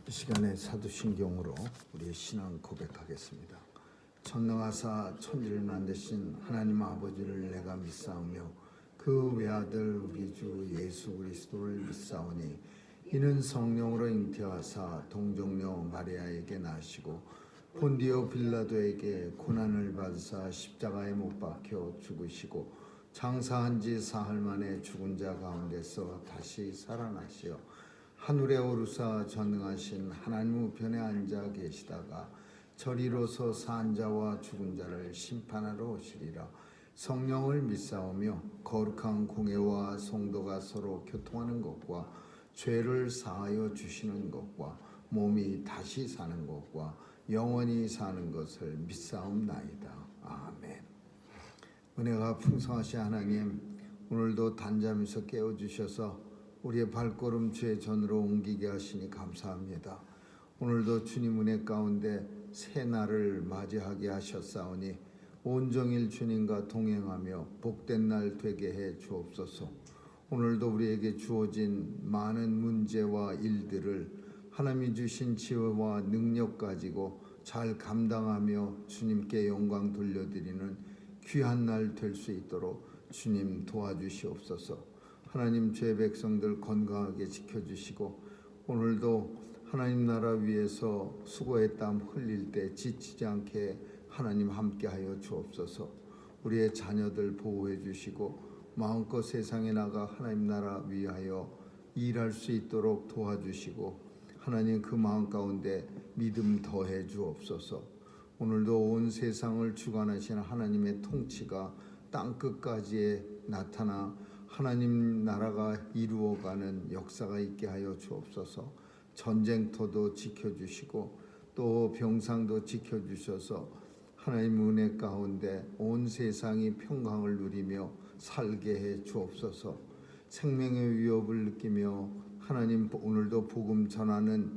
이 시간에 사도신경으로 우리의 신앙 고백하겠습니다. 전능하사 천지를 만드신 하나님 아버지를 내가 믿사오며 그 외아들 우리 주 예수 그리스도를 믿사오니 이는 성령으로 잉태하사 동정녀 마리아에게 나시고 본디오 빌라도에게 고난을 받으사 십자가에 못 박혀 죽으시고 장사한 지 사흘 만에 죽은 자 가운데서 다시 살아나시어 하늘에 오르사 전능하신 하나님 우편에 앉아 계시다가 저리로서 산 자와 죽은 자를 심판하러 오시리라. 성령을 믿사오며 거룩한 공회와 성도가 서로 교통하는 것과 죄를 사하여 주시는 것과 몸이 다시 사는 것과 영원히 사는 것을 믿사옵나이다. 아멘. 은혜가 풍성하신 하나님, 오늘도 단잠에서 깨워주셔서 우리의 발걸음 주의 전으로 옮기게 하시니 감사합니다. 오늘도 주님 은혜 가운데 새 날을 맞이하게 하셨사오니 온종일 주님과 동행하며 복된 날 되게 해 주옵소서. 오늘도 우리에게 주어진 많은 문제와 일들을 하나님이 주신 지혜와 능력 가지고 잘 감당하며 주님께 영광 돌려드리는 귀한 날 될 수 있도록 주님 도와주시옵소서. 하나님 죄 백성들 건강하게 지켜주시고 오늘도 하나님 나라 위해서 수고의 땀 흘릴 때 지치지 않게 하나님 함께하여 주옵소서. 우리의 자녀들 보호해 주시고 마음껏 세상에 나가 하나님 나라 위하여 일할 수 있도록 도와주시고 하나님 그 마음 가운데 믿음 더해 주옵소서. 오늘도 온 세상을 주관하시는 하나님의 통치가 땅끝까지 나타나 하나님 나라가 이루어가는 역사가 있게 하여 주옵소서. 전쟁터도 지켜주시고 또 병상도 지켜주셔서 하나님 은혜 가운데 온 세상이 평강을 누리며 살게 해 주옵소서. 생명의 위협을 느끼며 하나님 오늘도 복음 전하는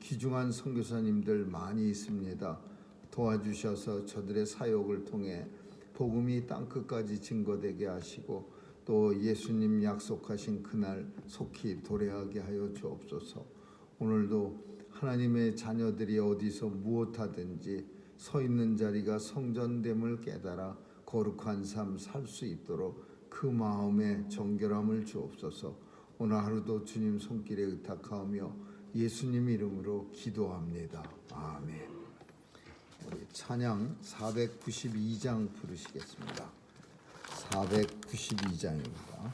귀중한 선교사님들 많이 있습니다. 도와주셔서 저들의 사역을 통해 복음이 땅끝까지 증거되게 하시고 또 예수님 약속하신 그날 속히 도래하게 하여 주옵소서. 오늘도 하나님의 자녀들이 어디서 무엇하든지 서 있는 자리가 성전됨을 깨달아 거룩한 삶 살 수 있도록 그 마음에 정결함을 주옵소서. 오늘 하루도 주님 손길에 의탁하며 예수님 이름으로 기도합니다. 아멘. 우리 찬양 492장 부르시겠습니다. 492장입니다.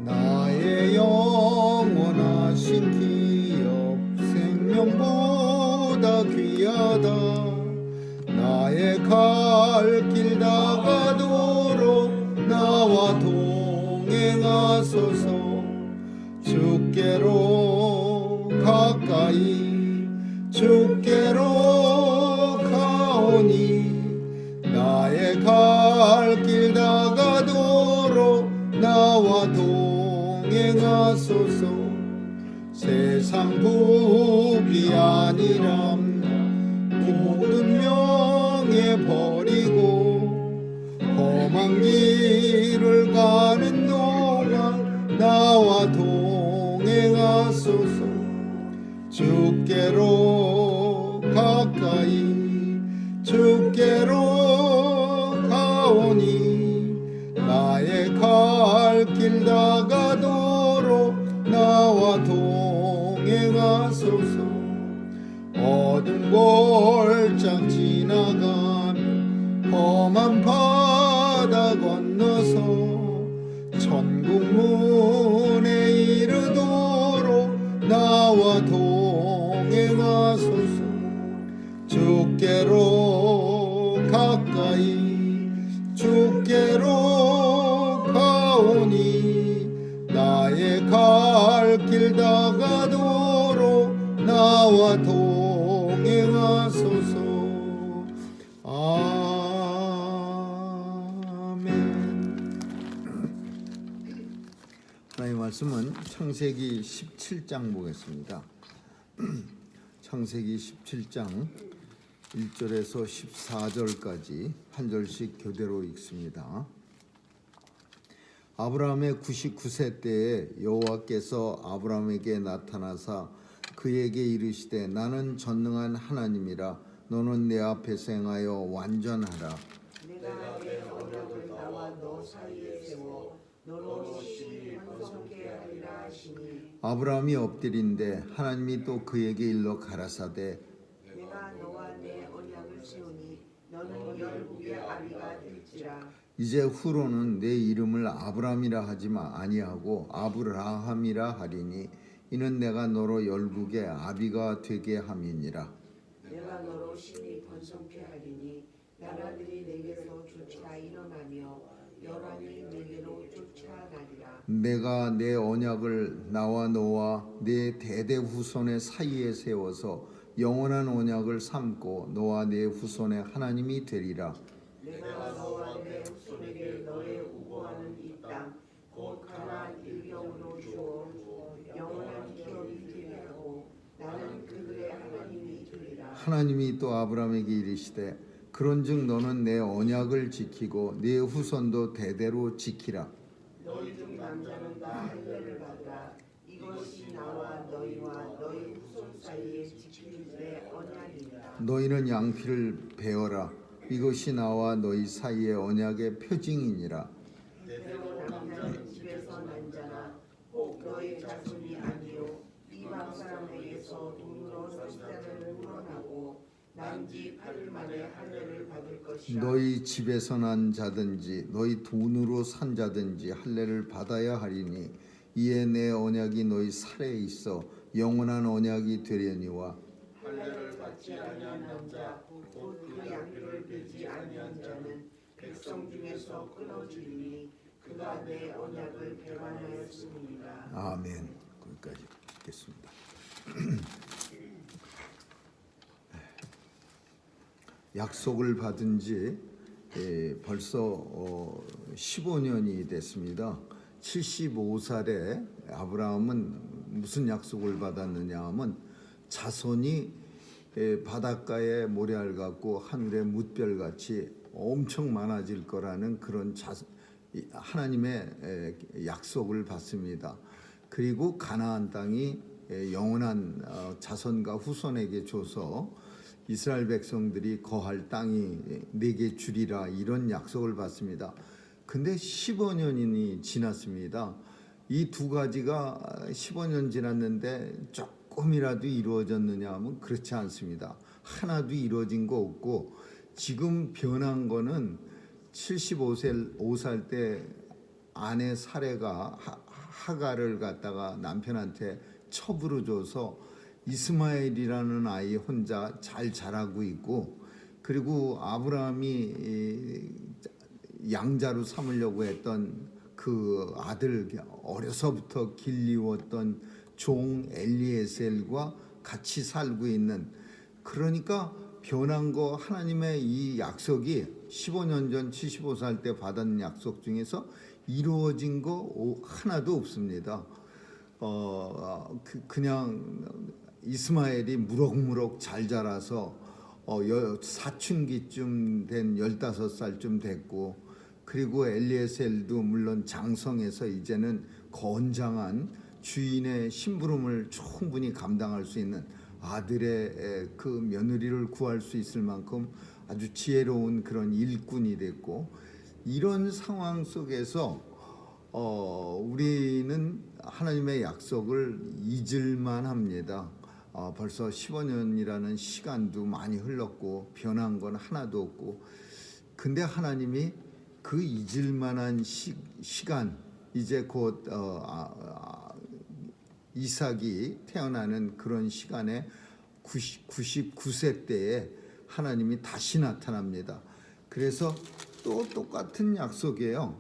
나의 영원하신 기업 생명보다 귀하다. 나의 갈 길 다가도록 나와 동행하소서. 주께로 가까이 주께로 가오니 나의 갈 길 다가도록 나와 동행하소서. 세상 복이 아니라 모든 명예 버리고 험한 길을 가는 동안 나와 동행하소서. 주께로 가까이 주께로 가오니 나의 갈 길 다가도록 나와 동행하소서. 어두운 골짜기 지나가며 험한 바다 건너서 천국 문에 이르도록 나와 동행하소서. 주께로 가까이 주께로 가오니 나의 갈 길 다가도록 나와 동행하소서. 아멘. 하나님의 말씀은 창세기 17장 보겠습니다. 창세기 17장 1절에서 14절까지 한 절씩 교대로 읽습니다. 아브라함의 99세 때에 여호와께서 아브라함에게 나타나사 그에게 이르시되 나는 전능한 하나님이라 너는 내 앞에서 행하여 완전하라. 내가 내 언약을 나와 너 사이에 세워 너로 심히 번성케 하리라 하시니 아브라함이 엎드린데 하나님이 또 그에게 일러 가라사대 내가 너와 내 언약을 세우니 너는 열국의 아비가 될지라. 이제 후로는 내 이름을 아브라함이라 하지마 아니하고 아브라함이라 하리니 이는 내가 너로 열국의 아비가 되게 함이니라. 내가 너로 심히 번성케 하리니 나라들이 내게서 쫓아 일어나며 열왕이 내게로 쫓아나리라. 내가 내 언약을 나와 너와 내 대대 후손의 사이에 세워서 영원한 언약을 삼고 너와 내 후손의 하나님이 되리라. 내가 너와 내 후손에게 너의 우고하는 이 땅 곧 가나안 일경으로 주어 영원한 기업이 되게 하고 나는 그들의 하나님이 되리라. 하나님이 또 아브라함에게 이르시되 그런즉 너는 내 언약을 지키고 네 후손도 대대로 지키라. 너희 중 남자는 다 할례를 받으라. 이것이 나와 너희와 너희 후손 사이에 지키는 언약이니라. 너희는 양피를 베어라. 이것이 나와 너희 사이의 언약의 표징이니라. 때로 남자는 집에서 난 자나 혹 너희 자손이 아니요 이방 사람에게서 돈으로 숫자를 물어나고 난지 8일 만에 할례를 받을 것이라. 너희 집에서 난 자든지 너희 돈으로 산 자든지 할례를 받아야 하리니 이에 내 언약이 너희 살에 있어 영원한 언약이 되려니와 할례를 받지 아니한 남자 곧 그 양피를 베지 아니한 자는 백성 중에서 끊어지리니 그가 내 언약을 배반하였음이니라. 아멘. 거기까지 읽겠습니다. 약속을 받은 지 벌써 15년이 됐습니다. 75살에 아브라함은 무슨 약속을 받았느냐 하면 자손이 바닷가의 모래알 같고 하늘의 뭇별같이 엄청 많아질 거라는 그런 하나님의 약속을 받습니다. 그리고 가나안 땅이 영원한 자손과 후손에게 줘서 이스라엘 백성들이 거할 땅이 내게 주리라 이런 약속을 받습니다. 근데 15년이 지났습니다. 이 두 가지가 15년 지났는데 조금이라도 이루어졌느냐 하면 그렇지 않습니다. 하나도 이루어진 거 없고 지금 변한 거는 75살 때 아내 사레가 하갈을 갖다가 남편한테 첩으로 줘서 이스마엘이라는 아이 혼자 잘 자라고 있고 그리고 아브라함이 양자로 삼으려고 했던 그 아들 어려서부터 길리웠던 종 엘리에셀과 같이 살고 있는 그러니까 변한 거 하나님의 이 약속이 15년 전 75살 때 받은 약속 중에서 이루어진 거 하나도 없습니다. 그냥 이스마엘이 무럭무럭 잘 자라서 사춘기쯤 된 15살쯤 됐고 그리고 엘리에셀도 물론 장성해서 이제는 건장한 주인의 심부름을 충분히 감당할 수 있는 아들의 그 며느리를 구할 수 있을 만큼 아주 지혜로운 그런 일꾼이 됐고 이런 상황 속에서 우리는 하나님의 약속을 잊을만 합니다. 벌써 15년이라는 시간도 많이 흘렀고 변한 건 하나도 없고 근데 하나님이 그 잊을만한 시간 이제 곧 이삭이 태어나는 그런 시간에 99세 때에 하나님이 다시 나타납니다. 그래서 또 똑같은 약속이에요.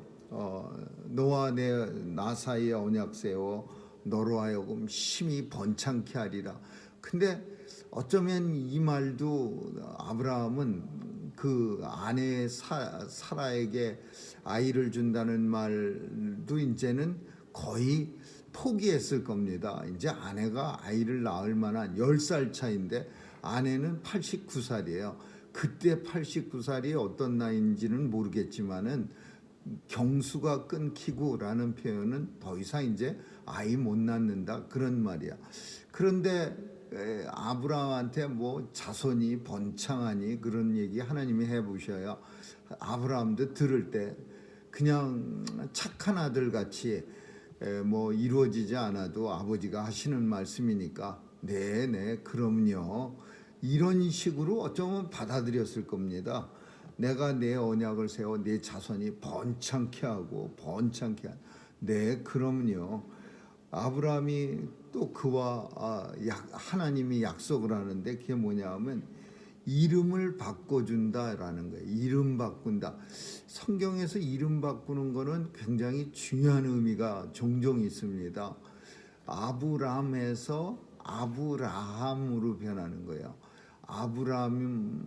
너와 나 사이에 언약 세워 너로 하여금 심히 번창케 하리라. 근데 어쩌면 이 말도 아브라함은 그 아내 사라에게 아이를 준다는 말도 이제는 거의 포기했을 겁니다. 이제 아내가 아이를 낳을 만한 10살 차인데 아내는 89살이에요. 그때 89살이 어떤 나이인지는 모르겠지만은 경수가 끊기고라는 표현은 더 이상 이제 아이 못 낳는다 그런 말이야. 그런데 아브라함한테 뭐 자손이 번창하니 그런 얘기 하나님이 해보셔야 아브라함도 들을 때 그냥 착한 아들 같이 뭐 이루어지지 않아도 아버지가 하시는 말씀이니까 네 그럼요 이런 식으로 어쩌면 받아들였을 겁니다. 내가 내 언약을 세워 내 자손이 번창케 하고 네 그럼요. 아브라함이 또 그와 하나님이 약속을 하는데 그게 뭐냐 하면 이름을 바꿔준다라는 거예요. 이름 바꾼다. 성경에서 이름 바꾸는 거는 굉장히 중요한 의미가 종종 있습니다. 아브람에서 아브라함으로 변하는 거예요. 아브라는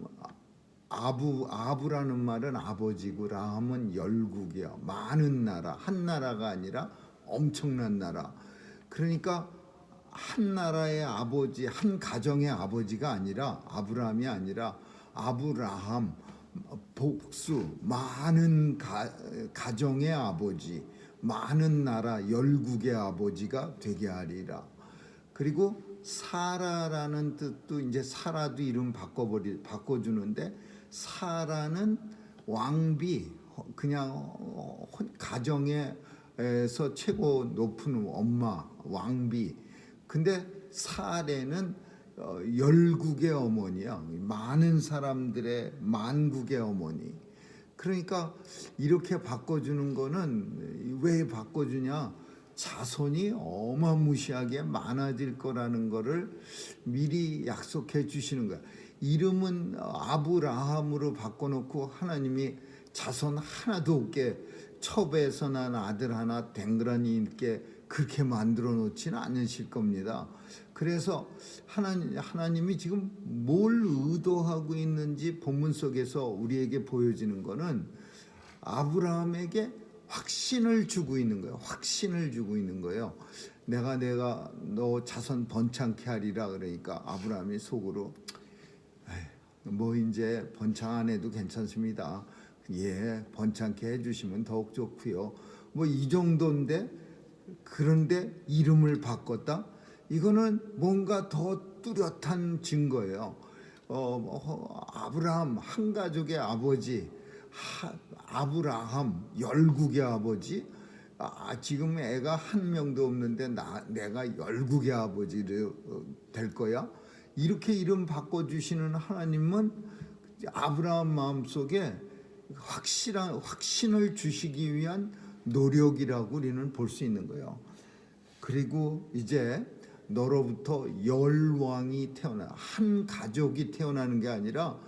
말은 아버지고 라함은 열국이야. 많은 나라, 한 나라가 아니라 엄청난 나라. 그러니까 한 나라의 아버지, 한 가정의 아버지가 아니라 아브라함이 아니라 아브라함, 복수, 많은 가정의 아버지, 많은 나라, 열국의 아버지가 되게 하리라. 그리고 사라라는 뜻도 이제 사라도 이름 바꿔주는데 사라는 왕비, 그냥 가정에서 최고 높은 엄마, 왕비. 근데 사레는 열국의 어머니야. 많은 사람들의 만국의 어머니. 그러니까 이렇게 바꿔주는 거는 왜 바꿔주냐? 자손이 어마무시하게 많아질 거라는 거를 미리 약속해 주시는 거야. 이름은 아브라함으로 바꿔놓고 하나님이 자손 하나도 없게 첩에서 난 아들 하나 댕그라니 있게 그렇게 만들어 놓지는 않으실 겁니다. 그래서 하나님이 지금 뭘 의도하고 있는지 본문 속에서 우리에게 보여지는 거는 아브라함에게 확신을 주고 있는 거예요. 확신을 주고 있는 거예요. 내가 너 자손 번창케 하리라 그러니까 아브라함이 속으로 뭐 이제 번창 안 해도 괜찮습니다. 예, 번창케 해주시면 더욱 좋고요. 뭐 이 정도인데 그런데 이름을 바꿨다? 이거는 뭔가 더 뚜렷한 증거예요. 아브라함 한 가족의 아버지, 아브라함 열국의 아버지. 지금 애가 한 명도 없는데 내가 열국의 아버지를 될 거야. 이렇게 이름 바꿔주시는 하나님은 아브라함 마음속에 확신을 주시기 위한 노력이라고 우리는 볼 수 있는 거예요. 그리고 이제 너로부터 열왕이 태어나, 한 가족이 태어나는 게 아니라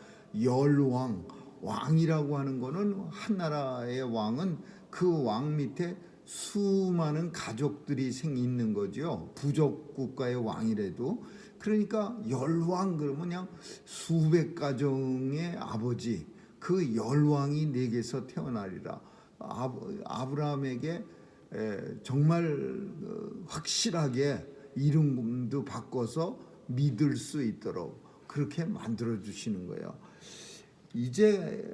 열왕, 왕이라고 하는 거는 한 나라의 왕은 그 왕 밑에 수많은 가족들이 있는 거죠. 부족 국가의 왕이라도. 그러니까 열왕 그러면 그냥 수백 가정의 아버지, 그 열왕이 내게서 태어나리라. 아브라함에게 정말 확실하게 이름도 바꿔서 믿을 수 있도록 그렇게 만들어 주시는 거예요. 이제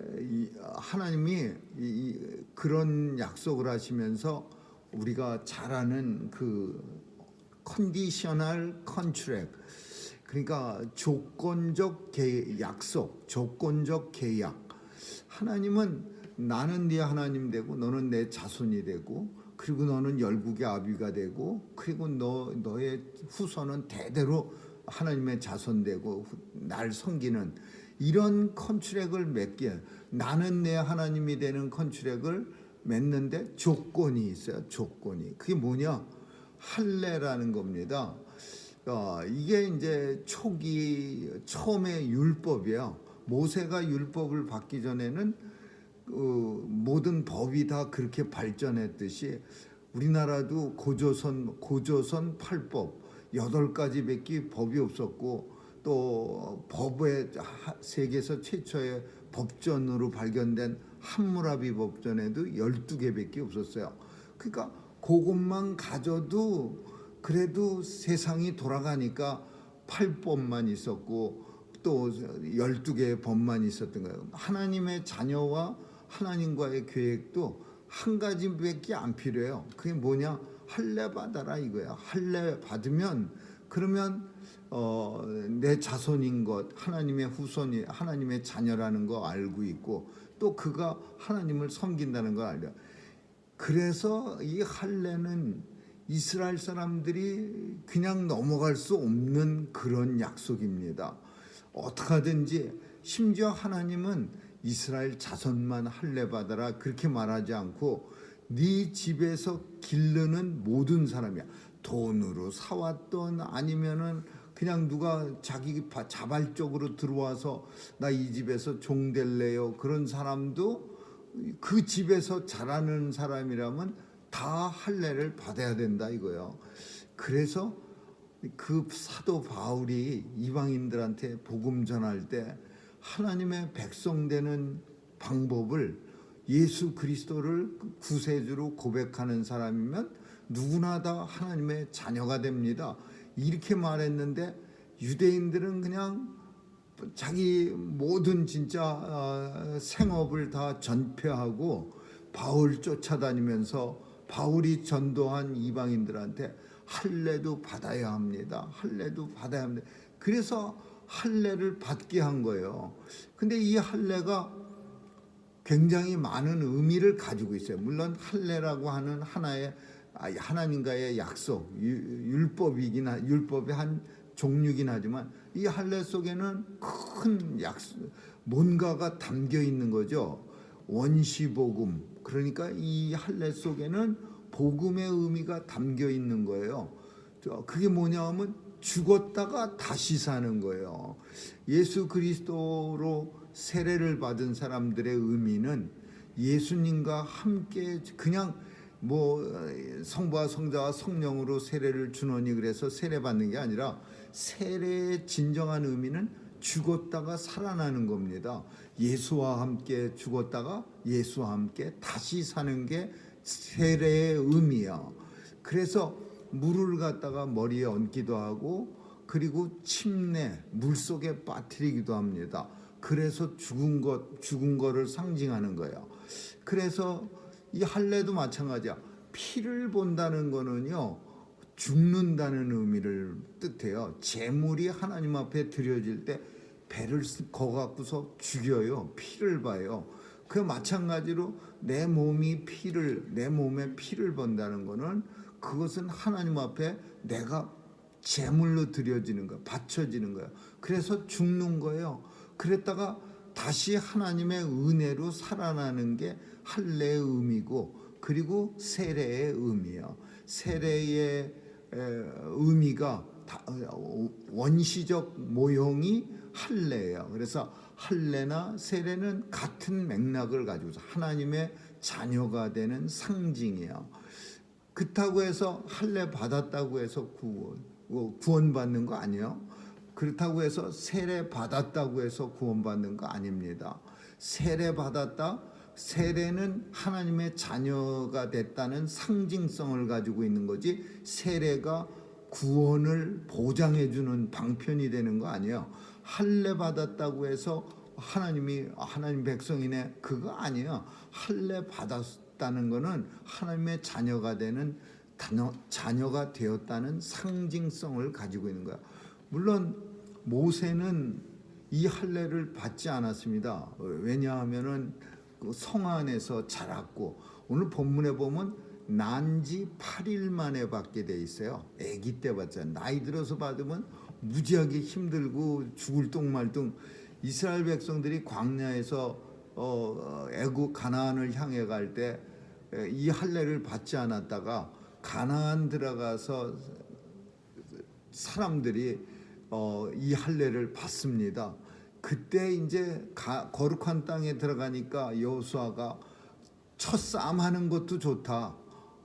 하나님이 그런 약속을 하시면서 우리가 잘 아는 그 컨디셔널 컨트랙, 그러니까 조건적 약속, 조건적 계약. 하나님은 나는 네 하나님 되고 너는 내 자손이 되고 그리고 너는 열국의 아비가 되고 그리고 너의 후손은 대대로 하나님의 자손 되고 날 섬기는 이런 컨트랙을 맺게, 나는 내 하나님이 되는 컨트랙을 맺는데 조건이 있어요. 조건이. 그게 뭐냐? 할례라는 겁니다. 이게 이제 처음에 율법이에요. 모세가 율법을 받기 전에는 모든 법이 다 그렇게 발전했듯이 우리나라도 고조선 8법 8가지밖에 법이 없었고, 또 법의 세계에서 최초의 법전으로 발견된 함무라비 법전에도 12개밖에 없었어요. 그러니까 그것만 가져도 그래도 세상이 돌아가니까 8법만 있었고 또 12개의 법만 있었던 거예요. 하나님의 자녀와 하나님과의 계획도 한 가지밖에 안 필요해요. 그게 뭐냐? 할례 받아라 이거야. 할례 받으면 그러면 내 자손인 것, 하나님의 후손이 하나님의 자녀라는 거 알고 있고 또 그가 하나님을 섬긴다는 걸 알려. 그래서 이 할례는 이스라엘 사람들이 그냥 넘어갈 수 없는 그런 약속입니다. 어떻게든지 심지어 하나님은 이스라엘 자손만 할례 받아라 그렇게 말하지 않고 네 집에서 기르는 모든 사람이야. 돈으로 사왔던 아니면은 그냥 누가 자기 자발적으로 들어와서 나 이 집에서 종 될래요 그런 사람도 그 집에서 자라는 사람이라면 다 할례를 받아야 된다 이거예요. 그래서 그 사도 바울이 이방인들한테 복음 전할 때 하나님의 백성 되는 방법을 예수 그리스도를 구세주로 고백하는 사람이면 누구나 다 하나님의 자녀가 됩니다. 이렇게 말했는데 유대인들은 그냥 자기 모든 진짜 생업을 다 전폐하고 바울 쫓아다니면서 바울이 전도한 이방인들한테 할례도 받아야 합니다. 할례도 받아야 합니다. 그래서 할례를 받게 한 거예요. 근데 이 할례가 굉장히 많은 의미를 가지고 있어요. 물론 할례라고 하는 하나의 하나님과의 약속, 율법의 한 종류긴 하지만 이 할례 속에는 큰 약속, 뭔가가 담겨 있는 거죠. 원시복음, 그러니까 이 할례 속에는 복음의 의미가 담겨 있는 거예요. 그게 뭐냐 하면 죽었다가 다시 사는 거예요. 예수 그리스도로 세례를 받은 사람들의 의미는 예수님과 함께 그냥 뭐 성부와 성자와 성령으로 세례를 주노니 그래서 세례 받는 게 아니라 세례의 진정한 의미는 죽었다가 살아나는 겁니다. 예수와 함께 죽었다가 예수와 함께 다시 사는 게 세례의 의미야. 그래서 물을 갖다가 머리에 얹기도 하고 그리고 침내 물속에 빠뜨리기도 합니다. 그래서 죽은 거를 상징하는 거예요. 그래서 이 할례도 마찬가지야. 피를 본다는 거는요 죽는다는 의미를 뜻해요. 제물이 하나님 앞에 드려질 때 배를 거 갖고서 죽여요. 피를 봐요. 그 마찬가지로 내 몸에 피를 본다는 거는 그것은 하나님 앞에 내가 제물로 드려지는 거야. 바쳐지는 거야. 그래서 죽는 거예요. 그랬다가 다시 하나님의 은혜로 살아나는 게 할례의 의미고 그리고 세례의 의미예요. 세례의 의미가 원시적 모형이 할례예요. 그래서 할례나 세례는 같은 맥락을 가지고 하나님의 자녀가 되는 상징이에요. 그렇다고 해서 할례 받았다고 해서 구원받는 거 아니에요. 그렇다고 해서 세례 받았다고 해서 구원받는 거 아닙니다. 세례 받았다. 세례는 하나님의 자녀가 됐다는 상징성을 가지고 있는 거지 세례가 구원을 보장해 주는 방편이 되는 거 아니에요. 할례 받았다고 해서 하나님 백성이네 그거 아니에요. 할례 받았다는 거는 하나님의 자녀가 되는 자녀가 되었다는 상징성을 가지고 있는 거야. 물론 모세는 이 할례를 받지 않았습니다. 왜냐하면은 성 안에서 자랐고 오늘 본문에 보면 난지 8일 만에 받게 돼 있어요. 아기 때 받잖아요. 나이 들어서 받으면 무지하게 힘들고 죽을 똥말똥. 이스라엘 백성들이 광야에서 애굽 가나안을 향해 갈 때 이 할례를 받지 않았다가 가나안 들어가서 사람들이 이 할례를 받습니다. 그때 이제 거룩한 땅에 들어가니까 여호수아가 첫 싸움하는 것도 좋다.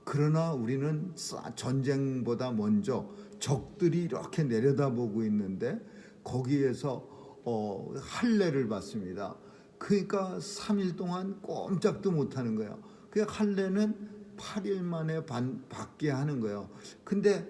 그러나 우리는 전쟁보다 먼저 적들이 이렇게 내려다보고 있는데 거기에서 할례를 받습니다. 그러니까 3일 동안 꼼짝도 못하는 거예요. 그 할례는 8일 만에 받게 하는 거예요. 근데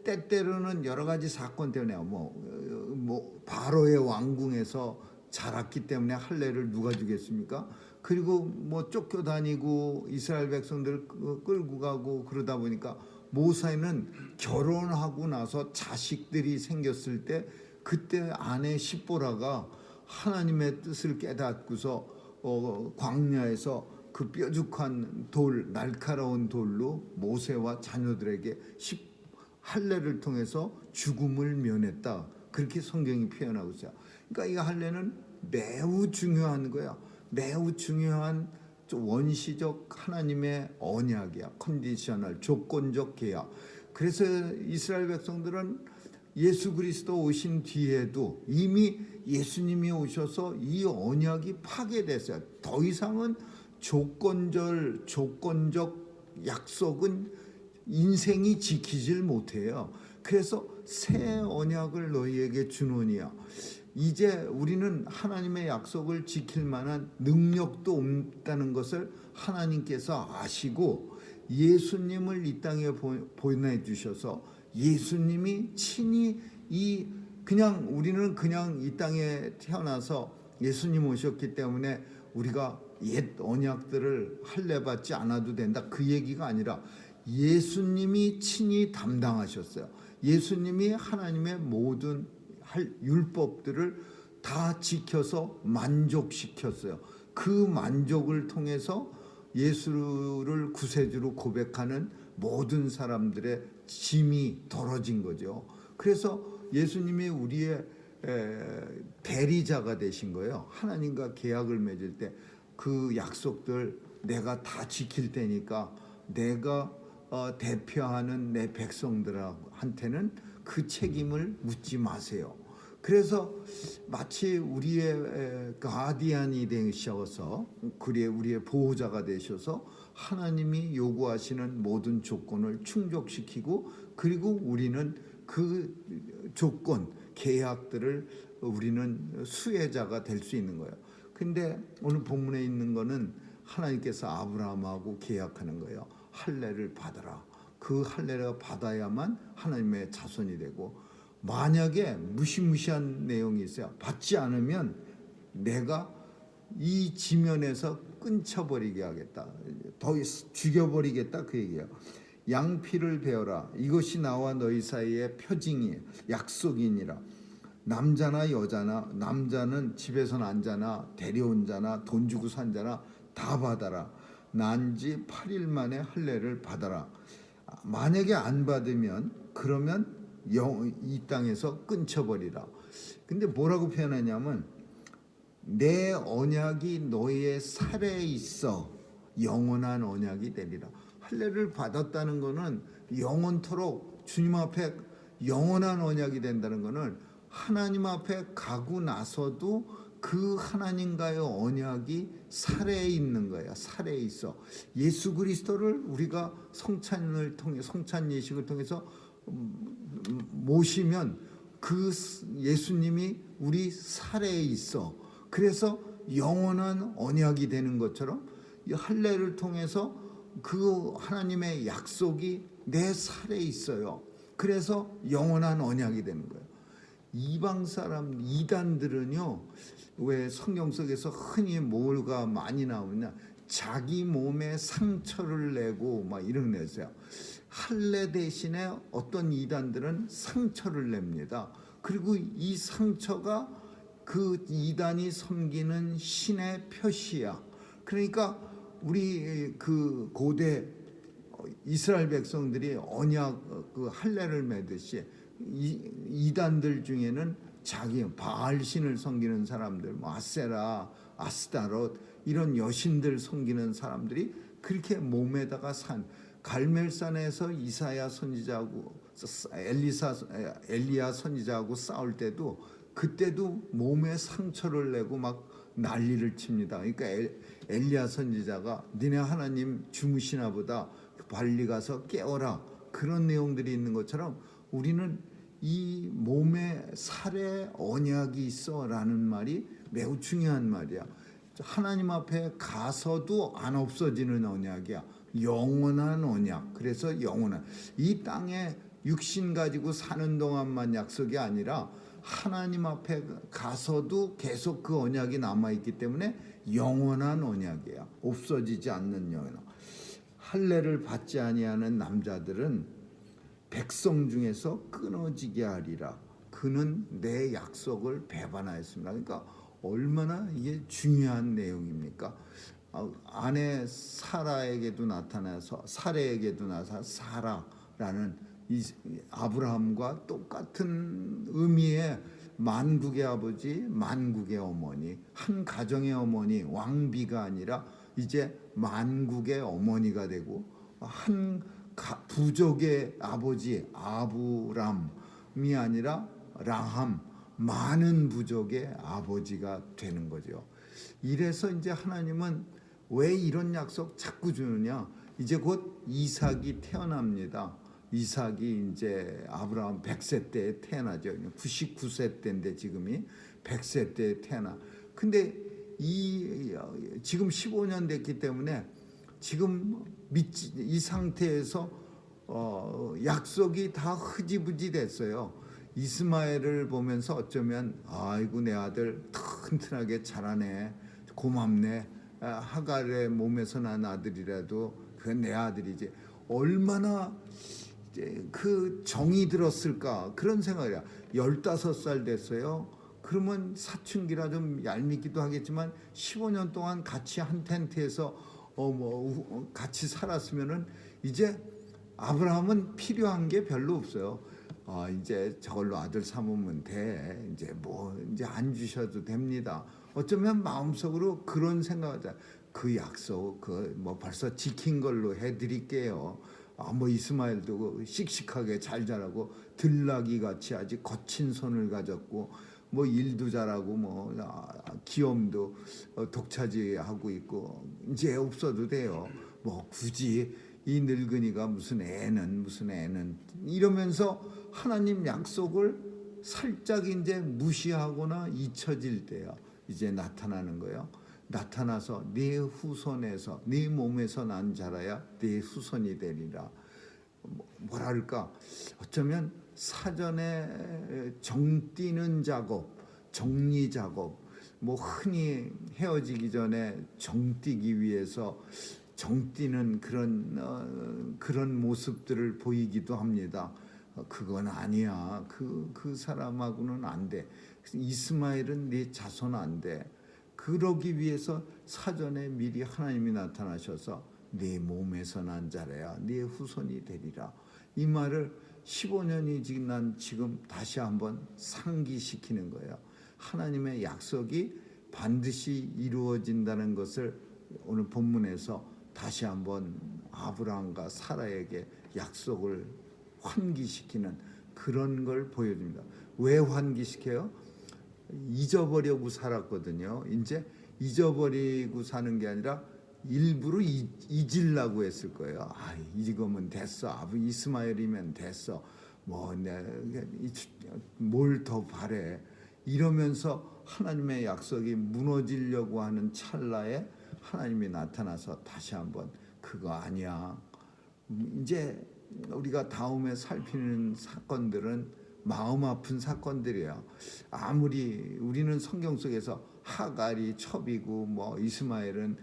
때때로는 여러 가지 사건 때문에 뭐 바로의 왕궁에서 자랐기 때문에 할례를 누가 주겠습니까? 그리고 뭐 쫓겨다니고 이스라엘 백성들 끌고 가고 그러다 보니까 모세는 결혼하고 나서 자식들이 생겼을 때 그때 아내 십보라가 하나님의 뜻을 깨닫고서 광야에서 그 뾰족한 돌, 날카로운 돌로 모세와 자녀들에게 할례를 통해서 죽음을 면했다. 그렇게 성경이 표현하고 있어요. 그러니까 이 할례는 매우 중요한 거야. 매우 중요한 원시적 하나님의 언약이야. 컨디셔널, 조건적 계약. 그래서 이스라엘 백성들은 예수 그리스도 오신 뒤에도 이미 예수님이 오셔서 이 언약이 파괴됐어요. 더 이상은 조건적 약속은 인생이 지키질 못해요. 그래서 새 언약을 너희에게 주노니야. 이제 우리는 하나님의 약속을 지킬 만한 능력도 없다는 것을 하나님께서 아시고 예수님을 이 땅에 보내주셔서 예수님이 친히 우리는 그냥 이 땅에 태어나서 예수님 오셨기 때문에 우리가 옛 언약들을 할례받지 않아도 된다, 그 얘기가 아니라 예수님이 친히 담당하셨어요. 예수님이 하나님의 모든 율법들을 다 지켜서 만족시켰어요. 그 만족을 통해서 예수를 구세주로 고백하는 모든 사람들의 짐이 덜어진 거죠. 그래서 예수님이 우리의 대리자가 되신 거예요. 하나님과 계약을 맺을 때 그 약속들 내가 다 지킬 테니까 내가 대표하는 내 백성들한테는 그 책임을 묻지 마세요. 그래서 마치 우리의 가디안이 되셔서 우리의 보호자가 되셔서 하나님이 요구하시는 모든 조건을 충족시키고, 그리고 우리는 그 조건, 계약들을 우리는 수혜자가 될 수 있는 거예요. 근데 오늘 본문에 있는 거는 하나님께서 아브라함하고 계약하는 거예요. 할례를 받아라. 그 할례를 받아야만 하나님의 자손이 되고, 만약에 무시무시한 내용이 있어요. 받지 않으면 내가 이 지면에서 끊쳐버리게 하겠다. 더 죽여버리겠다, 그 얘기예요. 양피를 베어라. 이것이 나와 너희 사이의 표징이 약속이니라. 남자나 여자나, 남자는 집에서 난 자나 데려온 자나 돈 주고 산 자나 다 받아라. 난지 8일 만에 할례를 받아라. 만약에 안 받으면 그러면 이 땅에서 끊쳐버리라. 근데 뭐라고 표현하냐면 내 언약이 너희의 살에 있어 영원한 언약이 되리라. 할례를 받았다는 것은 영원토록 주님 앞에 영원한 언약이 된다는 것은 하나님 앞에 가고 나서도 그 하나님과의 언약이 살에 있는 거야. 살에 있어. 예수 그리스도를 우리가 성찬 예식을 통해서 모시면 그 예수님이 우리 살에 있어. 그래서 영원한 언약이 되는 것처럼 이 할례를 통해서 그 하나님의 약속이 내 살에 있어요. 그래서 영원한 언약이 되는 거예요. 이방 사람 이단들은요, 왜 성경 속에서 흔히 뭐가 많이 나오냐, 자기 몸에 상처를 내고 막 이런 내세요. 할례 대신에 어떤 이단들은 상처를 냅니다. 그리고 이 상처가 그 이단이 섬기는 신의 표시야. 그러니까 우리 그 고대 이스라엘 백성들이 언약 그 할례를 맺듯이 이단들 중에는 자기 바알 신을 섬기는 사람들, 뭐 아세라, 아스타롯 이런 여신들 섬기는 사람들이 그렇게 몸에다가 갈멜산에서 이사야 선지자하고 엘리야 선지자하고 싸울 때도 그때도 몸에 상처를 내고 막 난리를 칩니다. 그러니까 엘리야 선지자가 니네 하나님 주무시나 보다, 빨리 가서 깨워라, 그런 내용들이 있는 것처럼 우리는 이 몸에 살에 언약이 있어 라는 말이 매우 중요한 말이야. 하나님 앞에 가서도 안 없어지는 언약이야. 영원한 언약. 그래서 영원한, 이 땅에 육신 가지고 사는 동안만 약속이 아니라 하나님 앞에 가서도 계속 그 언약이 남아있기 때문에 영원한 언약이야. 없어지지 않는 영원. 할례를 받지 아니하는 남자들은 백성 중에서 끊어지게 하리라. 그는 내 약속을 배반하였습니다. 그러니까 얼마나 이게 중요한 내용입니까? 아내 사라에게도 나타나서, 사레에게도 나타나서 사라라는 이 아브라함과 똑같은 의미의 만국의 아버지, 만국의 어머니, 한 가정의 어머니, 왕비가 아니라 이제 만국의 어머니가 되고, 한 부족의 아버지 아브람이 아니라 라함, 많은 부족의 아버지가 되는 거죠. 이래서 이제 하나님은 왜 이런 약속 자꾸 주느냐? 이제 곧 이삭이 태어납니다. 이삭이 이제 아브라함 100세 때에 태어나죠. 99세 때인데 지금이 100세 때에 태어나. 근데 지금 15년 됐기 때문에 지금 이 상태에서 약속이 다 흐지부지 됐어요. 이스마엘을 보면서 어쩌면 아이고 내 아들 튼튼하게 자라네, 고맙네, 하갈의 몸에서 난 아들이라도 그건 내 아들이지, 얼마나 그 정이 들었을까 그런 생각이야. 15살 됐어요. 그러면 사춘기라 좀 얄밉기도 하겠지만 15년 동안 같이 한 텐트에서 같이 살았으면은 이제 아브라함은 필요한 게 별로 없어요. 이제 저걸로 아들 삼으면 돼. 이제 안 주셔도 됩니다. 어쩌면 마음속으로 그런 생각하자. 그 약속 벌써 지킨 걸로 해드릴게요. 이스마엘도 씩씩하게 잘 자라고 들나귀 같이 아주 거친 손을 가졌고 일도 잘하고 기염도 독차지하고 있고 이제 없어도 돼요. 굳이 이 늙은이가 무슨 애는 이러면서 하나님 약속을 살짝 이제 무시하거나 잊혀질 때야 이제 나타나는 거예요. 나타나서 네 후손에서, 네 몸에서 난 자라야 네 후손이 되리라. 뭐랄까, 어쩌면 사전에 정띠는 작업, 정리 작업, 흔히 헤어지기 전에 정띠기 위해서 정띠는 그런 모습들을 보이기도 합니다. 그건 아니야. 그 사람하고는 안 돼. 이스마엘은 네 자손 안 돼. 그러기 위해서 사전에 미리 하나님이 나타나셔서 네 몸에서 난 자라야 네 후손이 되리라. 이 말을 15년이 지금 다시 한번 상기시키는 거예요. 하나님의 약속이 반드시 이루어진다는 것을 오늘 본문에서 다시 한번 아브라함과 사라에게 약속을 환기시키는 그런 걸 보여줍니다. 왜 환기시켜요? 잊어버리고 살았거든요. 이제 잊어버리고 사는 게 아니라 일부러 잊으려고 했을 거예요. 이거면 됐어. 이스마엘이면 됐어. 뭘 더 바래. 이러면서 하나님의 약속이 무너지려고 하는 찰나에 하나님이 나타나서 다시 한번 그거 아니야. 이제 우리가 다음에 살피는 사건들은 마음 아픈 사건들이에요. 아무리 우리는 성경 속에서 하갈이 첩이고 이스마엘은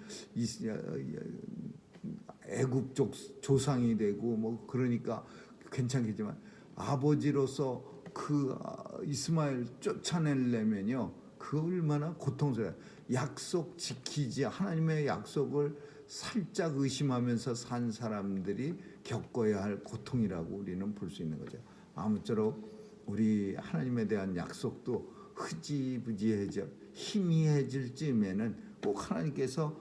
애굽 쪽 조상이 되고 그러니까 괜찮겠지만 아버지로서 그 이스마엘 쫓아내려면요 그 얼마나 고통스러워요. 약속 지키지, 하나님의 약속을 살짝 의심하면서 산 사람들이 겪어야 할 고통이라고 우리는 볼 수 있는 거죠. 아무쪼록 우리 하나님에 대한 약속도 흐지부지해져 희미해질 쯤에는 꼭 하나님께서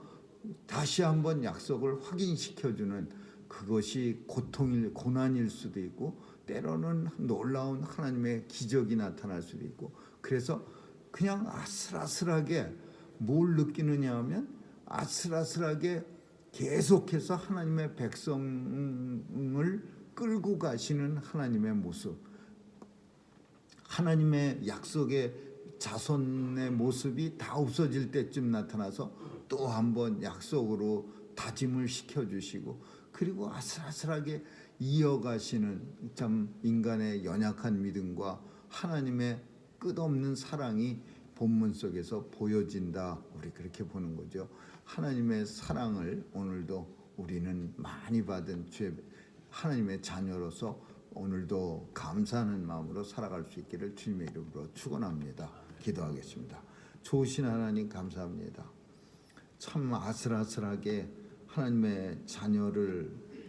다시 한번 약속을 확인시켜주는 그것이 고난일 수도 있고 때로는 놀라운 하나님의 기적이 나타날 수도 있고, 그래서 그냥 아슬아슬하게 뭘 느끼느냐 하면 아슬아슬하게 계속해서 하나님의 백성을 끌고 가시는 하나님의 모습, 하나님의 약속의 자손의 모습이 다 없어질 때쯤 나타나서 또 한번 약속으로 다짐을 시켜주시고, 그리고 아슬아슬하게 이어가시는 참 인간의 연약한 믿음과 하나님의 끝없는 사랑이 본문 속에서 보여진다. 우리 그렇게 보는 거죠. 하나님의 사랑을 오늘도 우리는 많이 받은 하나님의 자녀로서 오늘도 감사하는 마음으로 살아갈 수 있기를 주님의 이름으로 축원합니다. 기도하겠습니다. 좋으신 하나님 감사합니다. 참 아슬아슬하게 하나님의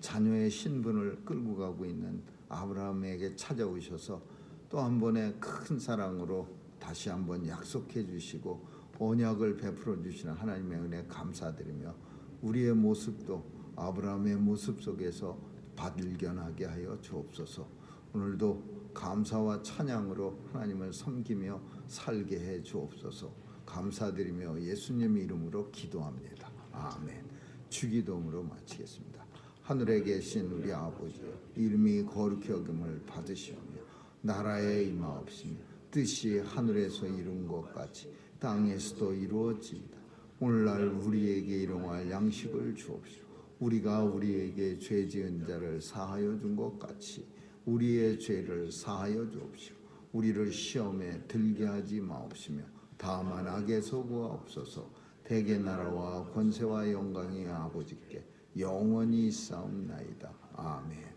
자녀의 신분을 끌고 가고 있는 아브라함에게 찾아오셔서 또 한 번의 큰 사랑으로 다시 한번 약속해 주시고 언약을 베풀어 주시는 하나님의 은혜 감사드리며 우리의 모습도 아브라함의 모습 속에서 발견하게 하여 주옵소서. 오늘도 감사와 찬양으로 하나님을 섬기며 살게 해 주옵소서. 감사드리며 예수님 이름으로 기도합니다. 아멘. 주기도문으로 마치겠습니다. 하늘에 계신 우리 아버지여, 이름이 거룩히 여김을 받으시오며 나라의 임하옵시며 뜻이 하늘에서 이룬 것 같이 땅에서도 이루어지이다. 오늘날 우리에게 일용할 양식을 주옵시오. 우리가 우리에게 죄 지은 자를 사하여 준 것 같이 우리의 죄를 사하여 주옵시오. 우리를 시험에 들게 하지 마옵시며 다만 악에서 구하옵소서. 대개 나라와 권세와 영광이 아버지께 영원히 있사옵나이다. 아멘.